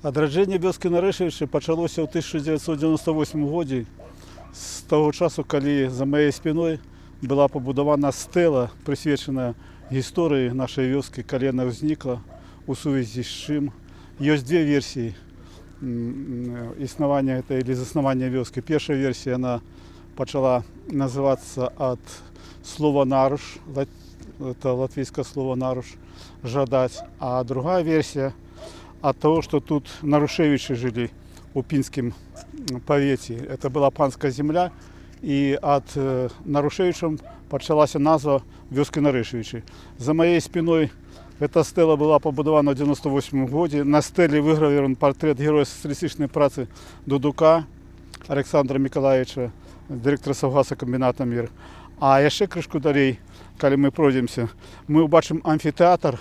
Адраджэнне вёскі Нарэшавічы пачалося ў 1998 годзе. З таго часу, калі за маёй спіной была пабудавана стэла, прысвечаная гісторыі нашай вёскі, калі яна ўзнікла, у сувязі з чым. Ёсць две версіі існавання гэтай или заснавання вёскі. Першая версія, яна пачала называцца ад слова наруш, это латвійскае слово наруш, жадаць, а другая версія от того, что тут Нарушевичи жили у Пинском повете. Это была панская земля, и от Нарушевичам началась назва вёски Нарэшавічы. За моей спиной эта стела была побудована в 1998 году. На стеле выгравирован портрет героя социалистической працы Дудука Александра Миколаевича, директора Савгаса комбината «Мир». А еще крышку далей, когда мы пройдемся, мы убачим амфитеатр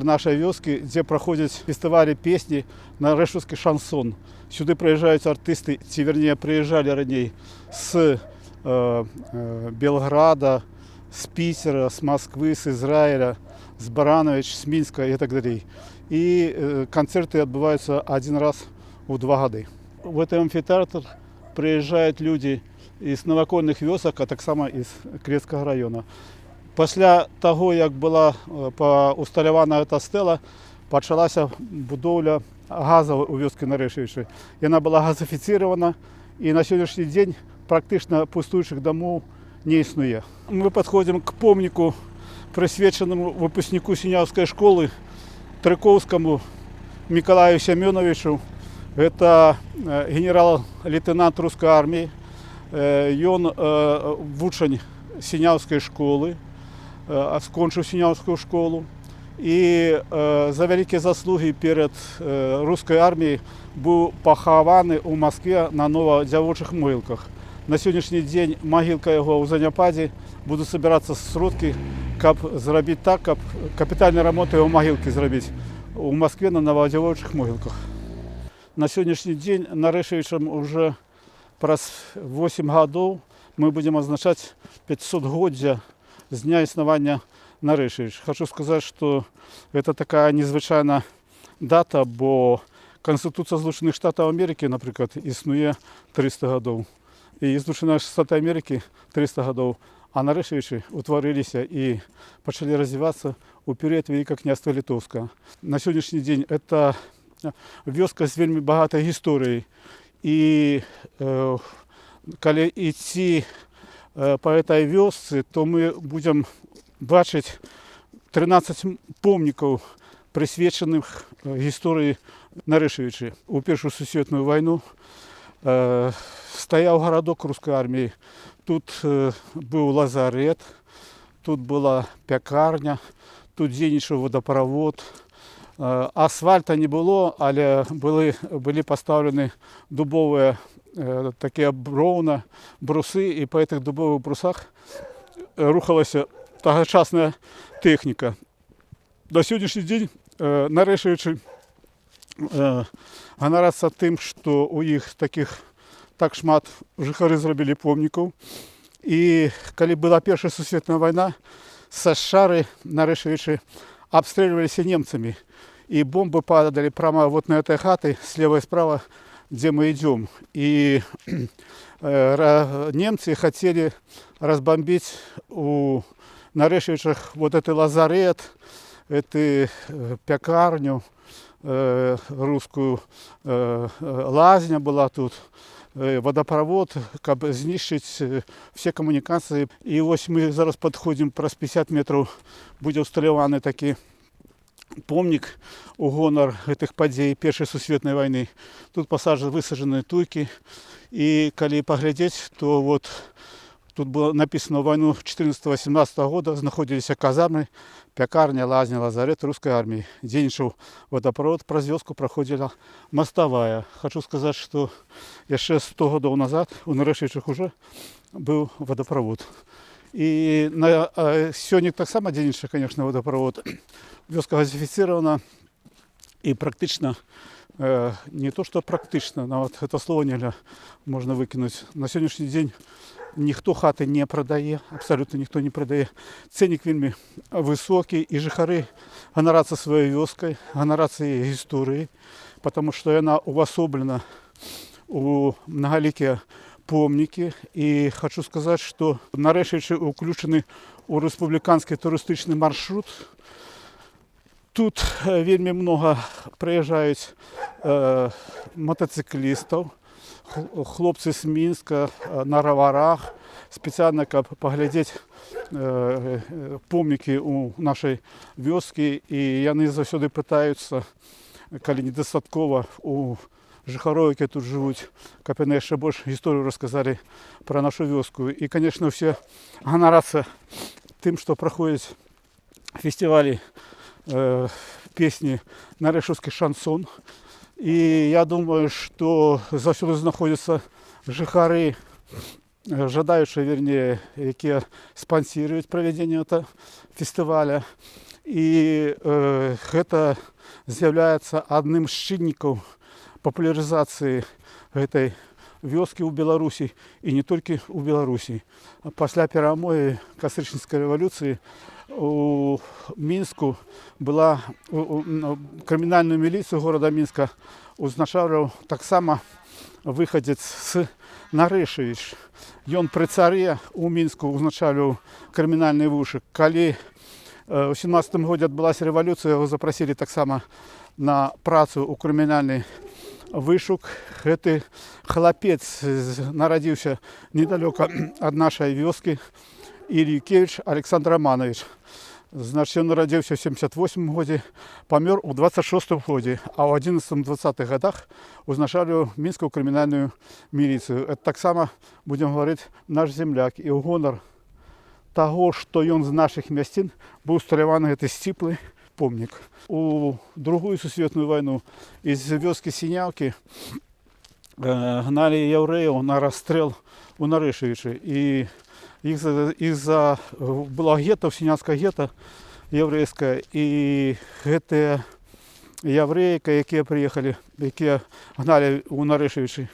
нашей вёски, где проходят фестивали песни нарэшаўскі шансон. Сюда приезжают артисты, вернее, приезжали ранее с Белграда, с Питера, с Москвы, с Израиля, с Баранович, с Минска и так далее. И концерты отбываются один раз в 2 года. В этот амфитеатр приезжают люди из новокольных вёсок, а так само из Крецкого района. Пасля того, як была усталявана эта стэла, пачалася будоўля газа ў вёскі Нарэшавічы. Яна была газафіцыравана, і на сённяшні дзень практычна пустуючых дамоў не існуе. Мы падходзім к помніку, прысвечанаму выпускніку Сіняўскай школы Трыкоўскаму Мікалаю Семёновичу. Это генерал-лейтенант рускай арміі. Ён вучань Сіняўскай школы, скончыў Сіняўскую школу, і за вялікія заслугі перад рускай арміяй быў пахаваны ў Маскве на новадзявочых могілках. На сённяшні дзень магілка яго ў заняпадзе, будуць собирацца сродкі, каб зрабіць так, каб капітальны рамонт яго магілкі зрабіць у Маскве на новадзявочых могілках. На сённяшні дзень Нарэшавічам уже праз 8 гадоў мы будем отзначать 500-годдзя с дня існавання Нарэшавіча. Хочу сказать, что это такая незвычайная дата, бо Конституция Злучаных Штатов Америки, например, існуе 300 годов. И Злучаных Штатов Америки 300 годов, а Нарэшавічы утварыліся и пачалі развиваться у период Великого княства Литовского. На сегодняшний день это вёска с вельмі богатой историей. И калі ідти по этой вёсцы, то мы будем бачыць 13 помнікаў, прысвечаных гісторыі Нарэшавічы. У Першую сусветную вайну стаяў гарадок рускай арміі. Тут быў лазарет, тут была пякарня, тут дзейнічаў водаправод. Асфальта не было, але былі пастаўлены дубовыя такие броўна, брусы, и по этих дубовых брусах рухалася тагачасная техника. На сегодняшний день Нарэшавічы ганарацца тым, что у іх так шмат жыхары зрабілі помнікаў. И калі была Первая сусветная война, са шары Нарэшавічы обстреливались немцами, и бомбы падали прямо вот на этой хаты, слева и справа, где мы идем. И немцы хотели разбомбить у Нарэшавічах вот этот лазарет, эту пекарню, русскую лазня была тут, водопровод, как знищить все коммуникации. И вот мы зараз подходим, праз 50 метров будет усталяваны такі помнік у гонар гэтых падзей Першай сусветнай вайны. Тут высажены туйкі, і калі паглядзець, то вот тут было написано: войну 14-18 года знаходзіліся казармы, пякарня, лазня, лазарет рускай армии. Дзейнічаў водопровод, праз вёску проходила мостовая. Хочу сказать, что яшчэ 100 годов назад у Нарэшавічах уже был водопровод. И сёння таксама дзейнічае, конечно, водопровод. Вёска газифицирована, и практично не то что практично, но вот это слово нельзя можна выкинуть. На сьогоднішній день ніхто хати не продає, абсолютно ніхто не продає. Ценник вельми високий, і жихари ганораться своєю вёскай, ганораться її історією, потому что она увособлена у многоликие помники. И хочу сказать, что Нарешевичи включены у республиканский туристичный маршрут. Тут вельми много приезжают мотоциклистов, хлопцы с Минска на роварах, специально как поглядеть помники у нашей вёски. И яны завсёды пытаются, коли недостатково у жихаров, які тут живуть, каб яны яшчэ больш гісторыю расказалі про нашу вёску. И, конечно, все ганораться тым, что проходят фестивали песни Нарешевский шансон. И я думаю, что завсёды знаходятся жихары, жадаючыя, вернее, якія спонсируют проведение этого фестиваля. И это з'являецца адным з чыннікаў популяризации этой вёски у Беларуси, и не только у Беларуси. После перамоги Кастрычніцкай революции у Минску была криминальную милицию города Минска узначальваў таксама выходец с Нарешевич. Ён при царе у Минску узначальваў криминальные вуши. Калі у 17 годзе адбылася революция, его запросили таксама на працу у криминальный вышук. Гэты хлапец нарадзіўся недалёка ад нашай вёскі, Ілюкевич Александр Романович. Значит, он нарадзіўся в 78 годзе, памёр у 26 годзе, а ў 11-20 годах узначальваў Мінскую крымінальную міліцыю. Это таксама, будем говорить, наш земляк. І ў гонар таго, што ён з наших мясцін быў усталяваны гэты сціплы помнік. У Другую сусветную войну из вёски Синявки гнали евреев на расстрел у Нарешевича. И из-за было гетто, Синявское гетто еврейское. И гэтыя евреи, якія приехали, якія гнали у Нарешевича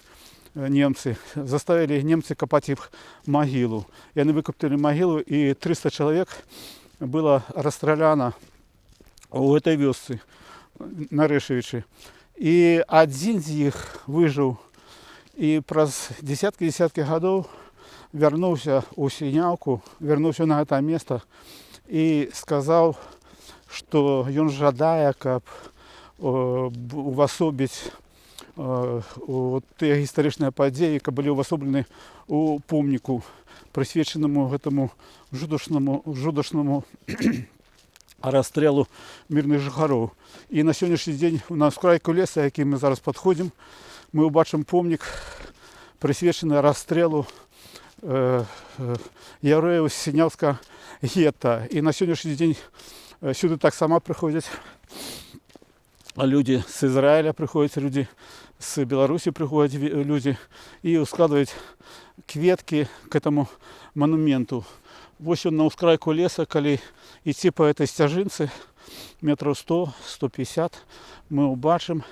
немцы, заставили немцы копать их могилу. И они выкопали могилу, и 300 человек было расстреляно у этой вёсцы Нарешевичи. И один из них выжил, и праз десятки годов вернулся у Синявку, вернулся на это место и сказал, что он жадае, каб увасобіць те гістарычныя падзеі, каб былі увасоблены у помніку, прысвечанаму гэтаму жудашнаму расстрелу мирных жыхароў. І на сённяшні дзень на ўскрайку леса, які мы зараз падходзім, мы ўбачым помнік, прысвечаны расстрелу яўрэяў з Сінявскага гетта. І на сённяшні дзень сюды таксама прыходзяць люди з Ізраіля, прыходзяць люди з Беларусі, прыходзяць люди і ускладваюць кветкі к этому монументу. Вось он на ускрайку леса, калі идти по этой стяжинце метров 100-150, мы убачим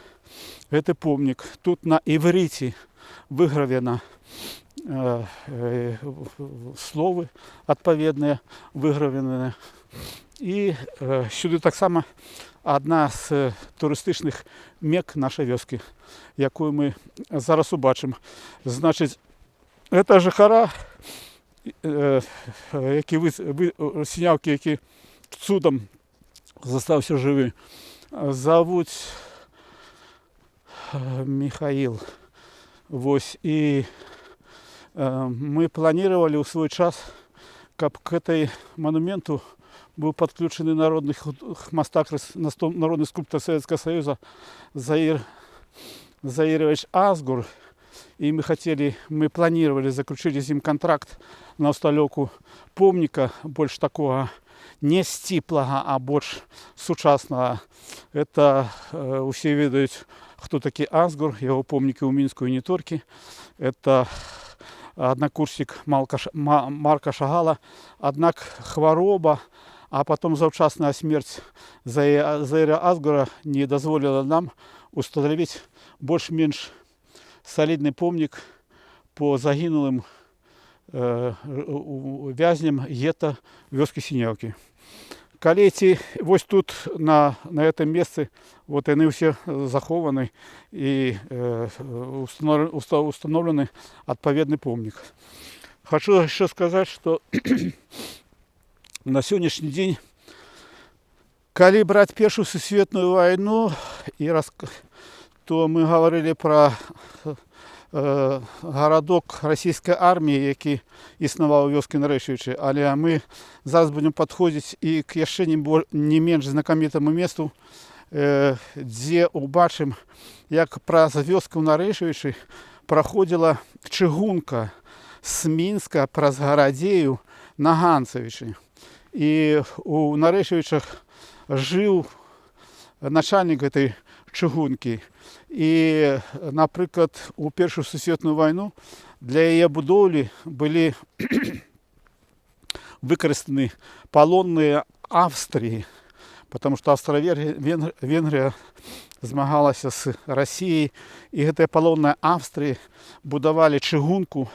гэты помнік. Тут на иврите выгравено словы адпаведныя, выгравленыя. І сюды таксама одна з турыстычных мек нашай вёскі, якую мы зараз убачым. Значит, это жыхара, які Сінявкі, які цудом застався жывы, зовуть Михаил. Вось. И мы планировали в свой час, каб к этой монументу был подключен народный мастак, народный скульптор Советского Союза Заир Заирович Азгур. И мы планировали, заключили с ним контракт на усталёўку помніка, больш такого не сціплага, а больш сучаснага. Это усе ведаюць, хто такі Азгур, яго помнікі ў Мінску і не толькі. Это однокурсник Марка Шагала. Аднак хвароба, а потом заўчасная смерць Заира Азгура не дазволила нам установить больш-менш солідний помнік по загинулым вязням гета вёскі Сіняўкі. Калі ці вось тут на этом месцы вот яны ўсе захованы і установлены адпаведны помнік. Хочу еще сказать, что на сегодняшний день, коли брать Первую Сусветную войну, то мы говорили про городок российской армии, який існував у вёскі Нарэшвічы, але мы зараз будем подходить и к яшчэ не менш знакамітаму месту, где убачым, як праз вёску Нарэшвічы проходила чыгунка с Мінска праз Гарадзею на Ганцевічы. І у Нарэшвічах жыў начальник этой чыгункі. І, напрыклад, у Першую Сусветную войну для яе будоўлі былі выкарыстаны палонныя Австрии, потому что Австро-Венгрия змагалася с Россией, і гэтая палонная Австрии будавалі чыгунку,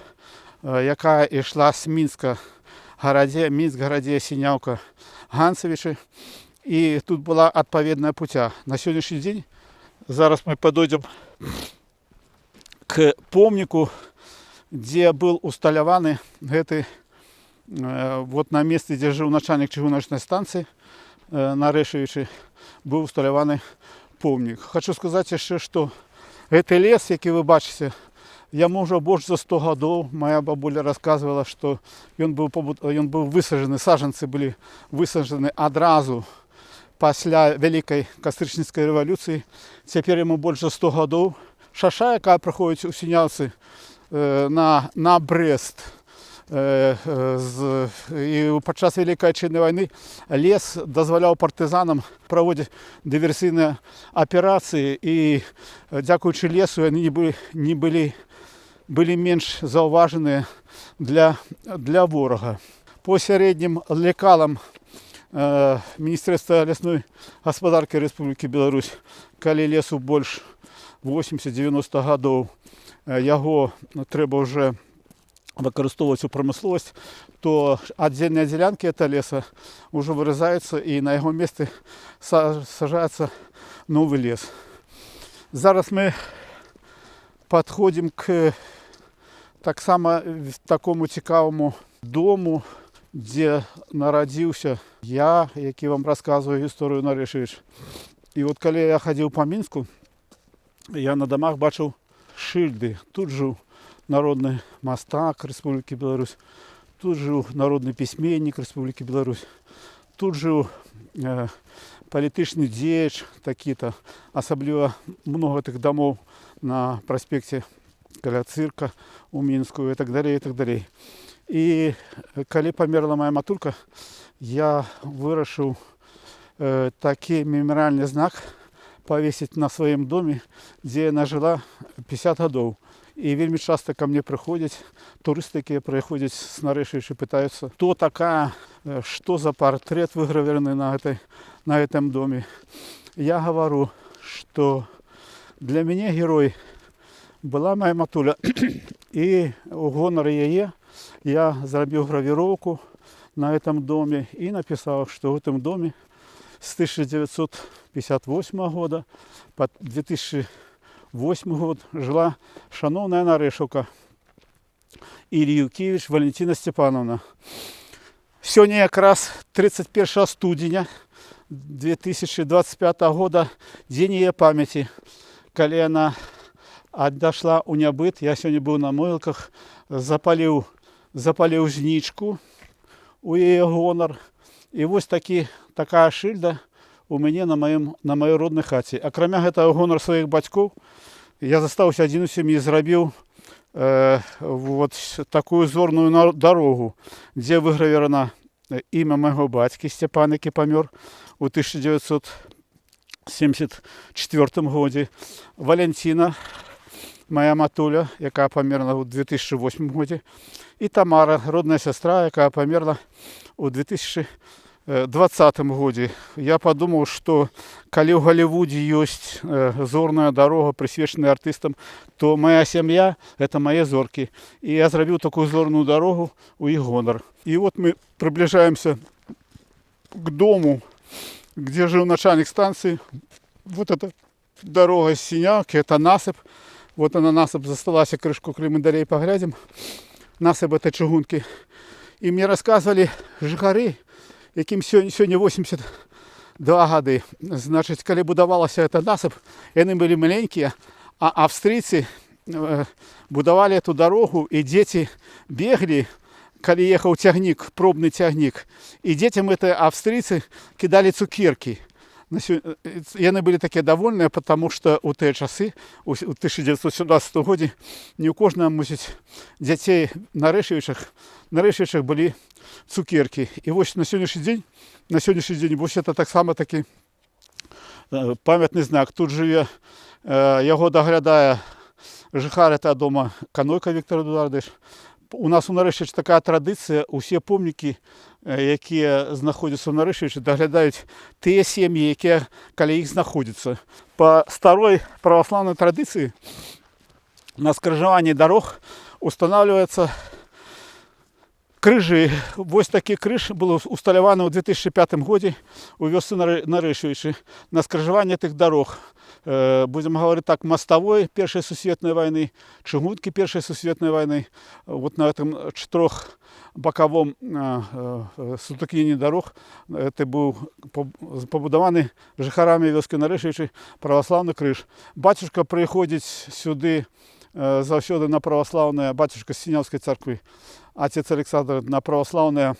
якая ішла з Мінска Гарадзе, Мінск, Гарадзе, Сіняўка, Ганцевічы. І тут была адпаведная путя. На сегодняшний день зараз мы подойдем к помнику, где был усталяваны гэты вот на месте, где жил начальник чыгуначной станции Нарэшвічы, был усталяваны помнік. Хочу сказать еще, что гэты лес, який вы бачите, яму уже больше за 100 годов. Моя бабуля рассказывала, что он был высажены, саженцы были высажены одразу пасля Великой Кастрычніцкай революции. Теперь ему больше 100 годов. Шаша, яка проходит у Сіняўцы на Брест, і падчас Великой Отечественной войны лес дазваляў партызанам праводзіць дыверсійныя аперацыі, і дзякуючы лесу яны не былі менш заўважаныя для ворага. По сярэднім лекалам Міністэрства лясной гаспадаркі Рэспублікі Беларусь, калі лесу больш 80-90 гадоў, яго трэба ўжо выкарыстоўваць у прамысловасць, то аддзельныя дзелянкі этого леса уже вырезаются, и на его месте сажается новый лес. Зараз мы подходим к такому цікавому дому, где народился я, який вам рассказываю историю Нарэшвіч. И вот когда я ходил по Минску, я на домах бачил шильды. Тут жил народный мастак Республики Беларусь, тут жил народный письменник Республики Беларусь, тут жил політичний діяч такі-то, особливо много тих домов на проспекте каля цирка у Мінску и так далее, и так далее. И коли померла моя матулька, я вырашил такий мемориальный знак повесить на своем доме, где она жила 50 годов. И вельми часто ко мне приходят туристы, которые приходят с Нарэшвіча, пытаются, кто такая, что за портрет выгравированный на этом доме. Я говорю, что для меня герой была моя матуля. И у гонор яе я зробил гравировку на этом доме и написал, что в этом доме с 1958 года по 2008 год жила шановная Нарэшаўка Ільюкевич Валентина Степановна. Сёння якраз 31 студеня 2025 года, день ее памяти, когда она отошла у нябыт. Я сегодня был на могилках, запалил жничку у ее гонор. И вот такая шильда у меня на моей родной хате. Акрамя гэтага гонор своих бацькоў, я застаўся адзін у сям'і, зрабіў вот такую зорную дорогу, где выгравировано имя моего батьки Степана, який помер у 1974 году, Валентина, моя матуля, яка померла у 2008 году, и Тамара, родная сестра, яка померла у 2009 2020 году я подумал, что коли в Голливуде есть зорная дорога, присвященная артистам, то моя семья – это мои зорки. И я сделал такую зорную дорогу у их гонор. И вот мы приближаемся к дому, где жил начальник станции. Вот эта дорога с Синявки, это насыпь. Вот она насыпь засталась, крышку календарей поглядим. Насыпь это чугунки. И мне рассказывали жихары, яким сьогодні 82 года. Значит, коли будовалася эта насыпь, они были маленькие, а австрийцы будовали эту дорогу, и дети бегали, коли ехал тягник, пробный тягник. И детям это австрийцы кидали цукерки. И они были такие довольные, потому что у те часы, у 1917 году, не у кожного, мусить, детей нарешивших были цукерки. И вот на сегодняшний день вот это так само таки пам'ятний знак. Тут живе, його доглядає жихар этого дома Канойко Віктор Едуардович. У нас у Наришевичі така традиція, усі помніки, які знаходяться в Наришевичі, доглядають ті сім'ї, які коли їх знаходяться. По старій православній традиції на скрижуванні дорог устанавливаються крижі. Ось такі криж було усталювано у 2005 році у вёсці Наришевичі на скрижуванні тих дорог. Будем говорить так, мостовой Первой Всесветной войны, чугунки Первой Всесветной войны. Вот на этом чотирьохбоковом сутыкнении дорог это был побудованный жихарами вёски Наришевичі православный криж. Батюшка приходит сюда завсёды на православное, батюшка з Синявської церкви, отец Александр на православное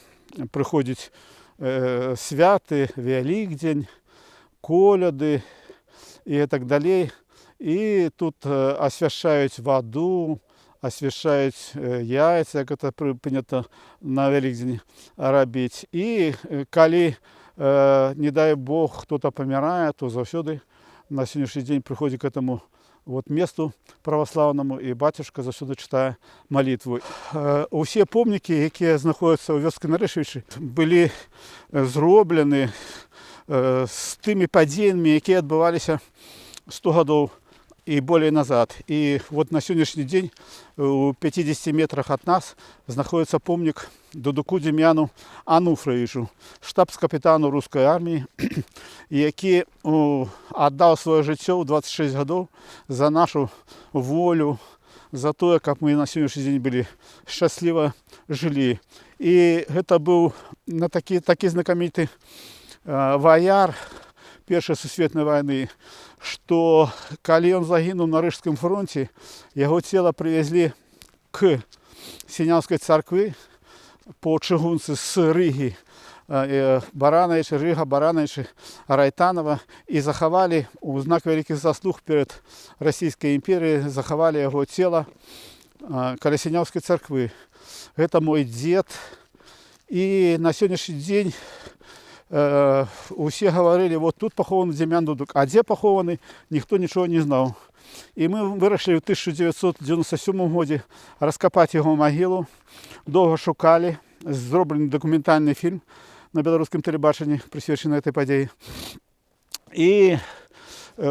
приходит святы, Великдень, коляды и так далее. И тут освящают воду, освящают яйца, как это принято на Великдень робить. И коли, не дай Бог, кто-то помирает, то завсёды на сегодняшний день приходит к этому вот месту православному, и батюшка завсёды читає молитву. Усі помніки, які знаходяться у вёсці Наришевичі, були зроблені з тими подіями, які відбувалися 100 років и более назад. И вот на сегодняшний день у 50 метрах от нас находится помник Дудуку Дем'яну Ануфриевичу, штабс-капітану русской армии, який отдал свое життя у 26 годов за нашу волю, за то, как мы на сегодняшний день были счастливо жили. И это был такий знаменитый вояр Первой Всесветной войны, что коли он загинул на Рижском фронте, его тело привезли к Синявской церкви по чугунці з Риги, Барановича, Рига, Барановича, Райтанова, и заховали у знак великих заслуг перед Российской империей, заховали его тело к Синявской церкви. Это мой дед. И на сегодняшний день все говорили, вот тут похован Дем'ян Дудук, а где похованный, никто ничего не знал. И мы вырашили в 1997 году раскопать его могилу, долго шукали, зроблений документальный фильм на белорусском телебаченні, присвячений этой події. И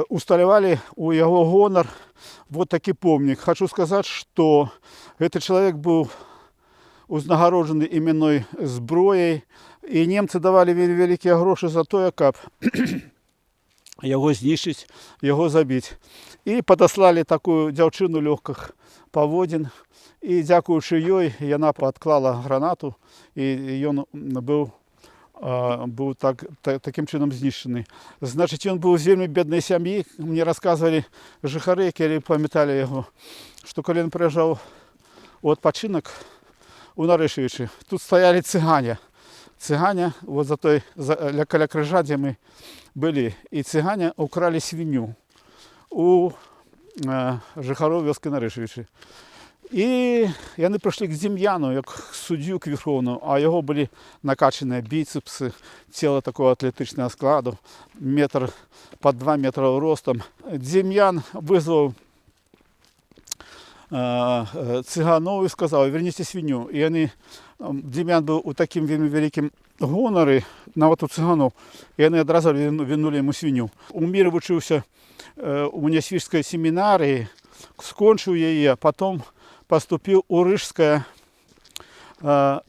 усталевали у его гонор вот такой помник. Хочу сказать, что этот человек был узнагороджений іменною зброєю, і німці давали великі гроші за те, як його знищити, його забити. І подослали таку дівчину легких поводин, і дякуючи їй, вона відклала гранату, і він був таким чином знищений. Значить, він був з вельми бідної сім'ї. Мені розказували жихари, які пам'ятали його, що коли він приїжджав у відпочинок у Наришевичі, тут стояли цыгане. Цыгане, вот для крижа, где мы были, и цыгане украли свинью у жихаров вёски Наришевичі. І вони прийшли к Дем'яну, як суддю к Верховному, а його були накачані біцепси, тіло такого атлетичного складу, по 2 метра ростом. Дем'ян визвав цыганов и сказал: верните свинью. И они, Дем'ян был у таким великим гонары нават у цыганаў, яны адразу вінулі яму свінню. У міры вучыўся у нясвіжскай семінарыі, скончыў яе, потом паступіў у рыжскае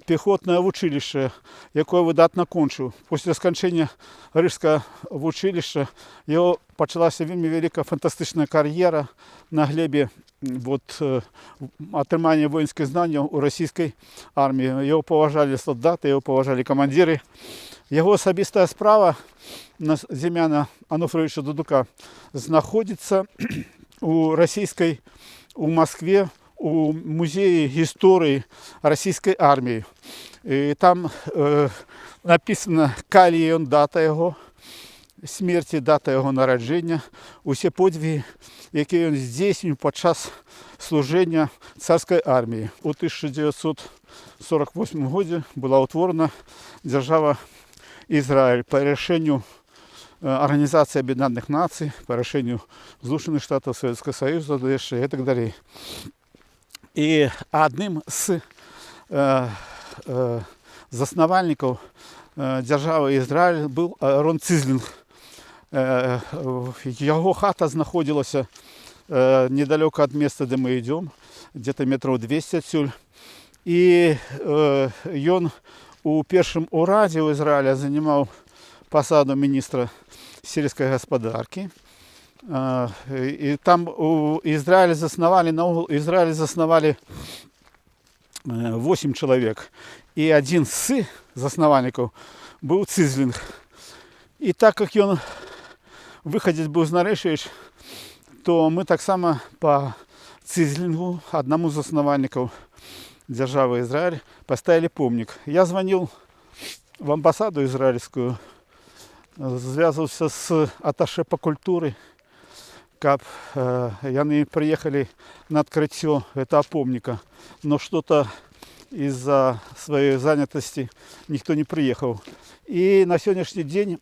пехотное вучилище, якое выдатна кончыў. Пасля сканчэння рыжскага вучилища яго пачалася вельмі вялікая фантастычная кар'ера на глебе атрымання воінскіх знанняў у расійскай арміі. Яго паважалі салдаты, яго паважалі камандзіры. Яго асабістая справа на Зімяна Ануфрыевича Дудука знаходзіцца у Москве, у музеі гісторыі расійскай арміі. І там написана, калі ён дата яго смерці, дата яго нараджэння, усе подвиги, якія ён здзейсніў падчас служэння царскай арміі. У 1948 годзе была ўтворана дзяржава Ізраіль па рашэнню Организации Объединенных Наций, по решению Злучених Штатов Советского Союза и так далее. И одним з заснавальников державы Израиль был Арон Цизлинг. Его хата находилась недалеко от места, где мы идем, где-то метров 200 отсюда. И он у первым ураде в Израиле занимал посаду министра сельской господарки. И там у Израиля засновали 8 человек. И один з засновальников был Цизлинг. И так как он выходец был з Нарешевич, то мы так само по Цизлингу, одному из основальников державы Израиль, поставили помник. Я звонил в амбассаду израильскую, связывался с атташе по культуре, как они приехали на открытие этого помника, но что-то из-за своей занятости никто не приехал. И на сегодняшний день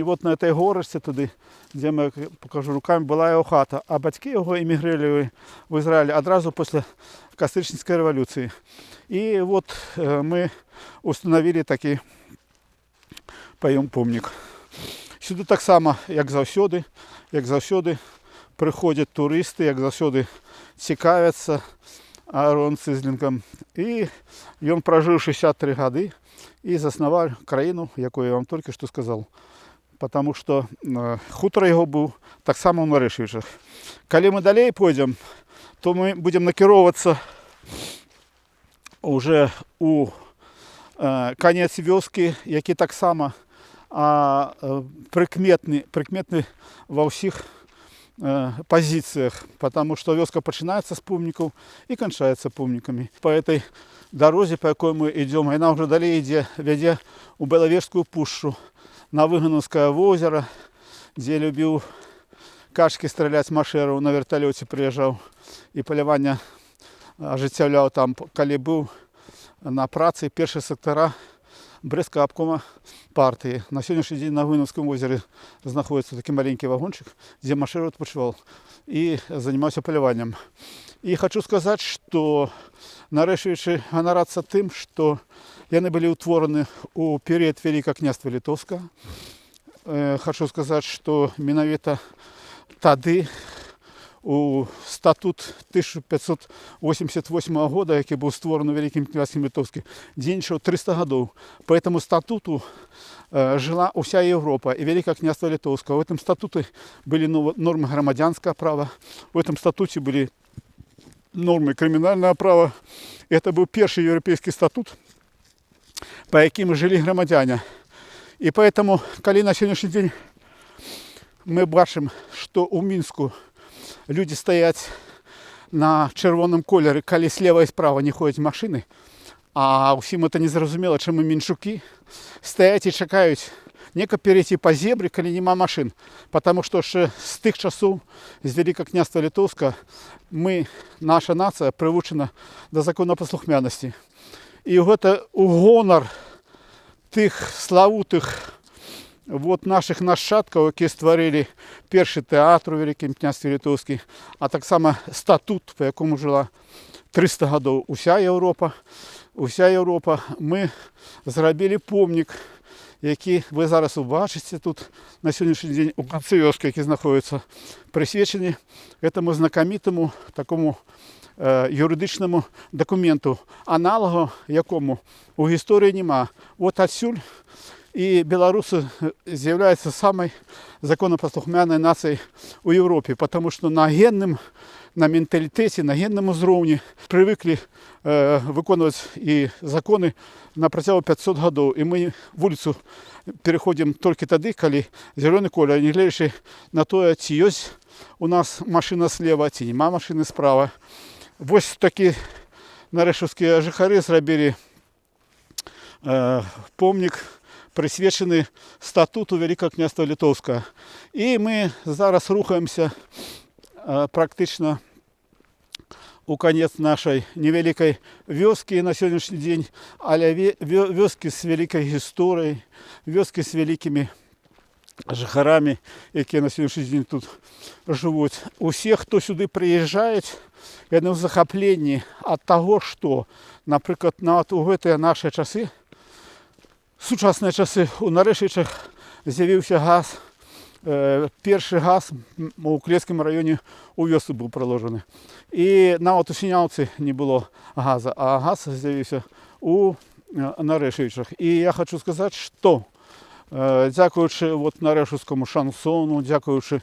вот на этой горочке, туди, где я покажу руками, была его хата, а батьки его эмигрировали в Израиль одразу после Кастричницкой революции. И вот мы установили такий поем помник. Сюди так само, як завсюди, приходять туристи, як завсюди цікавляться Арон Цизлингом. І він прожив 63 роки і заснував країну, яку я вам тільки що сказав. Тому що хутор його був так само в Нарешевичах. Коли ми далі пойдемо, то ми будемо накеровуватися уже у конець вёски, які так само прикметны во всех позициях, потому что вёска начинается с помников и кончается помниками. По этой дороге, по якой мы идем, она уже далее веде у Беловежскую пущу, на Выгоновское озеро, где любил кашки стрелять Машеров, на вертолете приезжал и полювання ажыццяўляў там, коли был на праці перші сектора Брестского обкома партии. На сегодняшний день на Выгоновском озере находится такой маленький вагончик, где Машеров отпочивал и занимался полюваннем. И хочу сказать, что Нарешевичи ганараться тем, что яны были утворены у период Великого княства Литовского. Хочу сказать, что менавіта тады у статут 1588 года, який був створений Великим князем Литовским, дзейнічаў 300 годов. По этому статуту жила вся Европа и Великое княство Литовского. В этом статуте были нормы громадянского права, в этом статуте были нормы криминального права. Это был первый европейский статут, по яким жили громадяне. И поэтому, коли на сегодняшний день мы бачим, что у Мінску люди стоять на червоному кольорі, коли слева і справа не ходять машини, а всім це не зрозуміло, чому мінчуки стоять і чекають неко перейти по зебрі, коли нема машин. Потому що ще з тих часів, з Великого княства Литовського, наша нація привучена до законопослухмяності. І це у гонор тих славутих наших нащадків, які створили перший театр у Великому княстві Литовському, а так само статут, по якому жила 300 років уся Європа. уся Європа. Ми зробили помник, який ви зараз побачите тут на сьогоднішній день у кінці вёски, який знаходиться, присвячений цьому знакомитому такому юридичному документу, аналогу якому у історії нема. От отсюль і білоруси з'являються самою законопослухмяною нацією у Європі, тому що на генному, на менталітеті, на генному уровні привикли виконувати і закони на протягом 500 років. І ми вулицю переходимо тільки тоді, коли зелений колір, не глядячи на те, чи є у нас машина зліва, чи нема машини справа. Ось такі нарешівські жихари зробили помник, присвячений статуту Великого князства Литовського. І ми зараз рухаємося практично у конец нашей невеликой вёски на сегодняшний день, але вёски с великой историей, вёски с великими жихарами, які на сьогоднішній день тут живуть. Усіх, хто сюди приїжджає, я в захопленні від того, що, наприклад, у ці наші часи, сучасні часи, у Нарешичах з'явився газ. Перший газ у Клецькому районі у вёску був проложений. І навіть у Синявці не було газу, а газ з'явився у Нарешичах. І я хочу сказати, що дякуючи Нарешівському шансону, дякуючи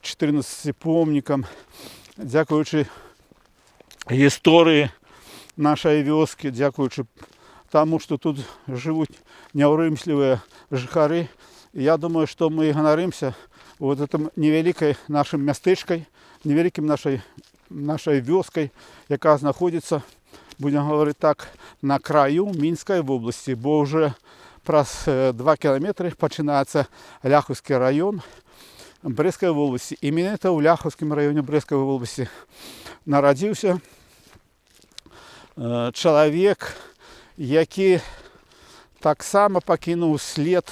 14 помникам, дякуючи історії нашої вёски, дякуючи тому, що тут живуть неуримсливі жихари, я думаю, що ми гоноримося вот этим невеликой нашим местечкой, невеликим нашою вёскою, яка знаходиться, будемо говорити так, на краю Мінської області, бо вже праз 2 кілометри починається Ляховський район Брестської області. Іменно у Ляховському районі Брестської області народився чоловік, який так само покинув слід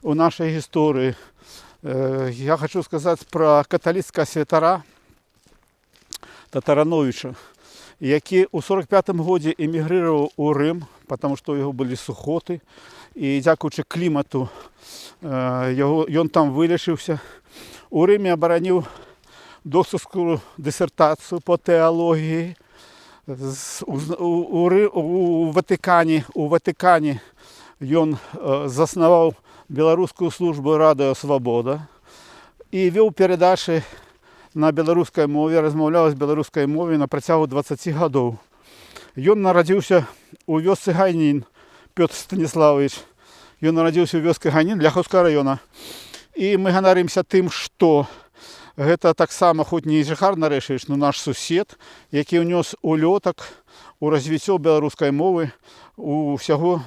у нашій історії. Я хочу сказати про католицького святара Татарановича, який у 45-му році емігрував у Рим, тому що його були сухоти. І дякуючи клімату, він там вилічився. У Римі оборонив докторську дисертацію по теології. У Ватикані він заснував Білоруську службу Радіо Свобода і вів передачі на білоруській мові, розмовляв з білоруською мовою на протягу 20 років. Він народився у вёсці Гайнін, Петр Станіславович. Він народився у вёсці Гайнін Ляховського району. І ми гоноримося тим, що це так само, хоч не жихар Нарешевич, але наш сусід, який внес ульоток у розвиття білоруської мови у всього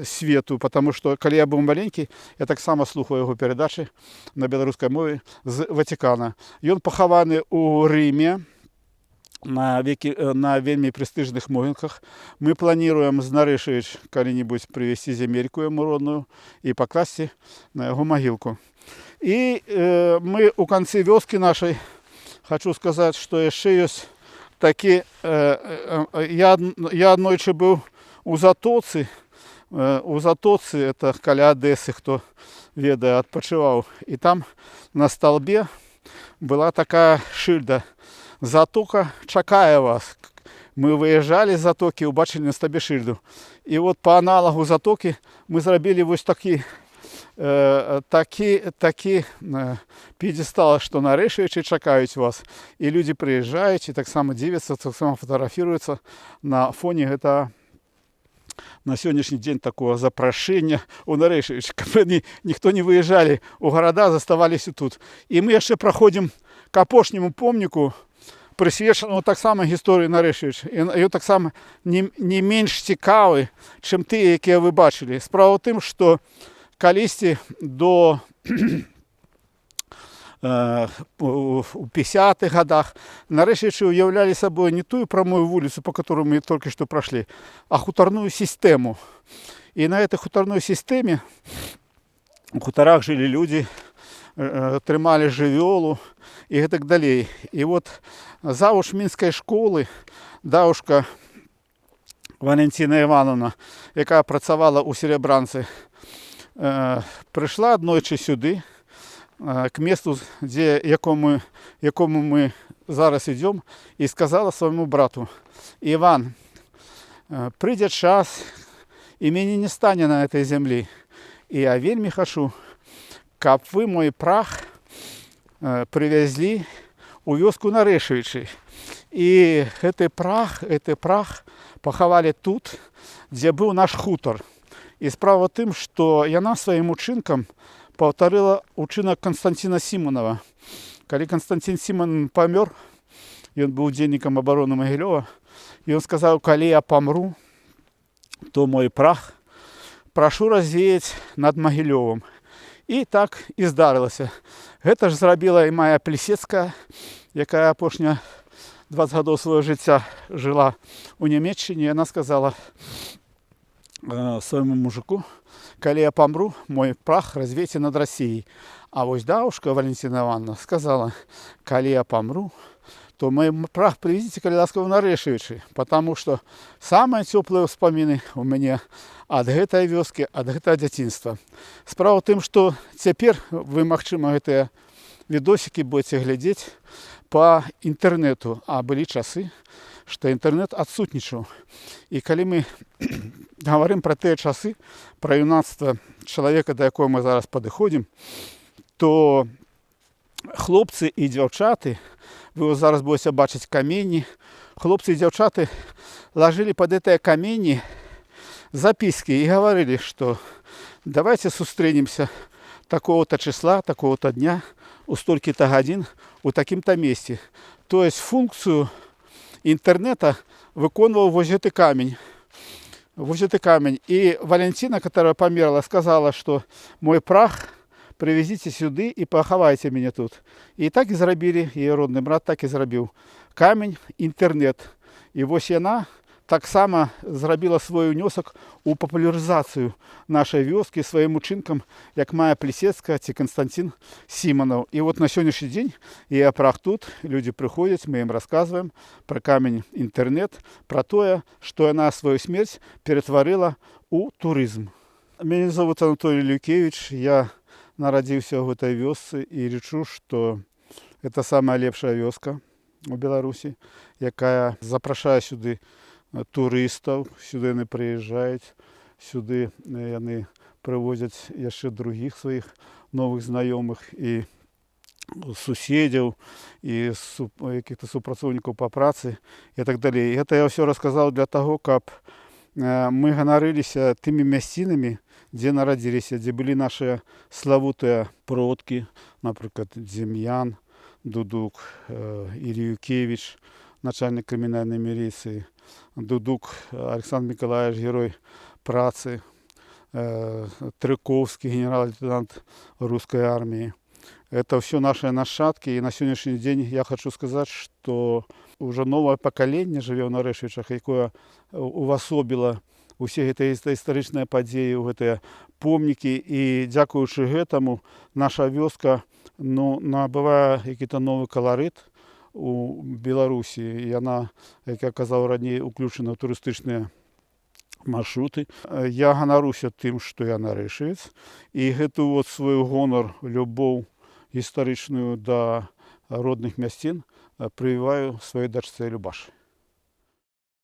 світу, тому що, коли я був маленький, я так само слухав його передачі на білоруській мові з Ватикана. Він похований у Римі на вельми престижних могилках. Ми плануємо з Нарешевич коли-небудь привезти земельку йому родну і покласти на його могилку. І ми у кінці вёски нашої, хочу сказати, що ще є такі, я однойче був у Затоці, це біля Одеси, хто ведає, відпочивав. І там на столбі була така шильда: «Затока чекає вас». Ми виїжджали з Затоки, побачили на столбі шильду. І от по аналогу Затоки ми зробили ось такі п'єдестали, що Нарешевичі чекають вас. І люди приїжджають і так само дивляться, так само фотографуються на фоні этого, на сьогоднішній день такого запрошення у Нарешевича. Ніхто не виїжджали у города, заставалися тут. І ми ще проходимо к опошньому помнику, присвяченому так само історії Нарешевича. І так само не менш цікавий, ніж ті, які ви бачили. Справа в тим, що колись у 50-х годах Нарешевичи уявляли собой не ту прямую вулицю, по которой мы только что прошли, а хуторную систему. И на этой хуторной системе у хуторах жили люди, тримали живьолу и так далее. И вот завуч Минской школы, Давушка Валентина Івановна, яка працювала у Серебранці, прийшла однойчі сюди, к місту, якому ми зараз йдемо, і сказала своєму брату: Іван, прийде час, і мене не стане на цій землі. І я вельми хочу, щоб ви мой прах привезли у вёску Нарешевичей. І цей прах поховали тут, де був наш хутор. І справа в тим, що яна своїм учинком повторила учинок Константина Симонова. Коли Константин Симон помер, він був денником оборони Могилєва, і він сказав: коли я помру, то мой прах прошу розвіяти над Могилєвом. І так і здарилося. Це ж зробила і Майя Плісецька, яка опошня 20 років свого життя жила у Німеччині. Вона сказала своєму мужику: коли я помру, мой прах розвійте над Росією. А ось бабушка Валентина Івановна сказала: коли я помру, то мой прах привезите, коли ласково, в Нарешевичи, потому что самые теплые вспомины у меня от этой вёски, от этого детства. Справа в тем, что теперь вы, магчыма, гэтыя видосики будете глядеть по интернету, а были часы, что интернет отсутнічаў. И когда мы говорим про те часы, про юнацтво человека, до якого мы зараз подходим, то хлопцы и девчаты, вы зараз будете бачить камені, хлопцы и девчаты ложили под это камені записки и говорили, что давайте сустренемся такого-то числа, такого-то дня, у столько-то годин, у таким-то месте. То есть функцию интернета виконував возитий камінь. И Валентина, которая померла, сказала, что мой прах привезите сюди і поховайте мене тут. І так і зробили, її родний брат так і зробив. Камінь, інтернет. І ось вона так само зробила свій внесок у популяризацію нашої вёски своїм учинком, як Майя Плісецька чи Константин Симонов. І от на сьогоднішній день її прах тут, люди приходять, ми їм розказуємо про камінь інтернет, про те, що вона свою смерть перетворила у туризм. Мене звуть Анатолій Люкевич, я народився в этой вёсцы і лічу, що це самая лепшая вёска у Беларусі, яка запрошує сюди туристів, сюди вони приїжджають, сюди вони привозять ще других своїх нових знайомих і сусідів, і якихось співпрацівників по праці і так далі. І це я все розказав для того, щоб мы ганарыліся тымі мясцінамі, дзе нарадзіліся, дзе былі наши славутыя продкі, напрыклад, Дем'ян Дудук, Іліюкевич, начальник кримінальної міліції, Дудук Александр Миколаевич, герой працы, Трыковский, генерал-лейтенант русской армии. Это все наши нащадки. И на сегодняшний день я хочу сказать, что уже новое поколение живе в Нарешевичах, якое увасобило усе гэтыя історичныя падзеі, гэтыя помнікі. І дзякуючы гэтаму наша вёска набывае які-то новый каларыт у Беларусі. І яна, як я казаў раней, уключана ў турыстычныя маршруты. Я ганаруся тым, што я нарэшвец. І гэту вот свой гонар, любоў гістарычную да родных мясцін прывіваю сваёй дачцэ Любашы.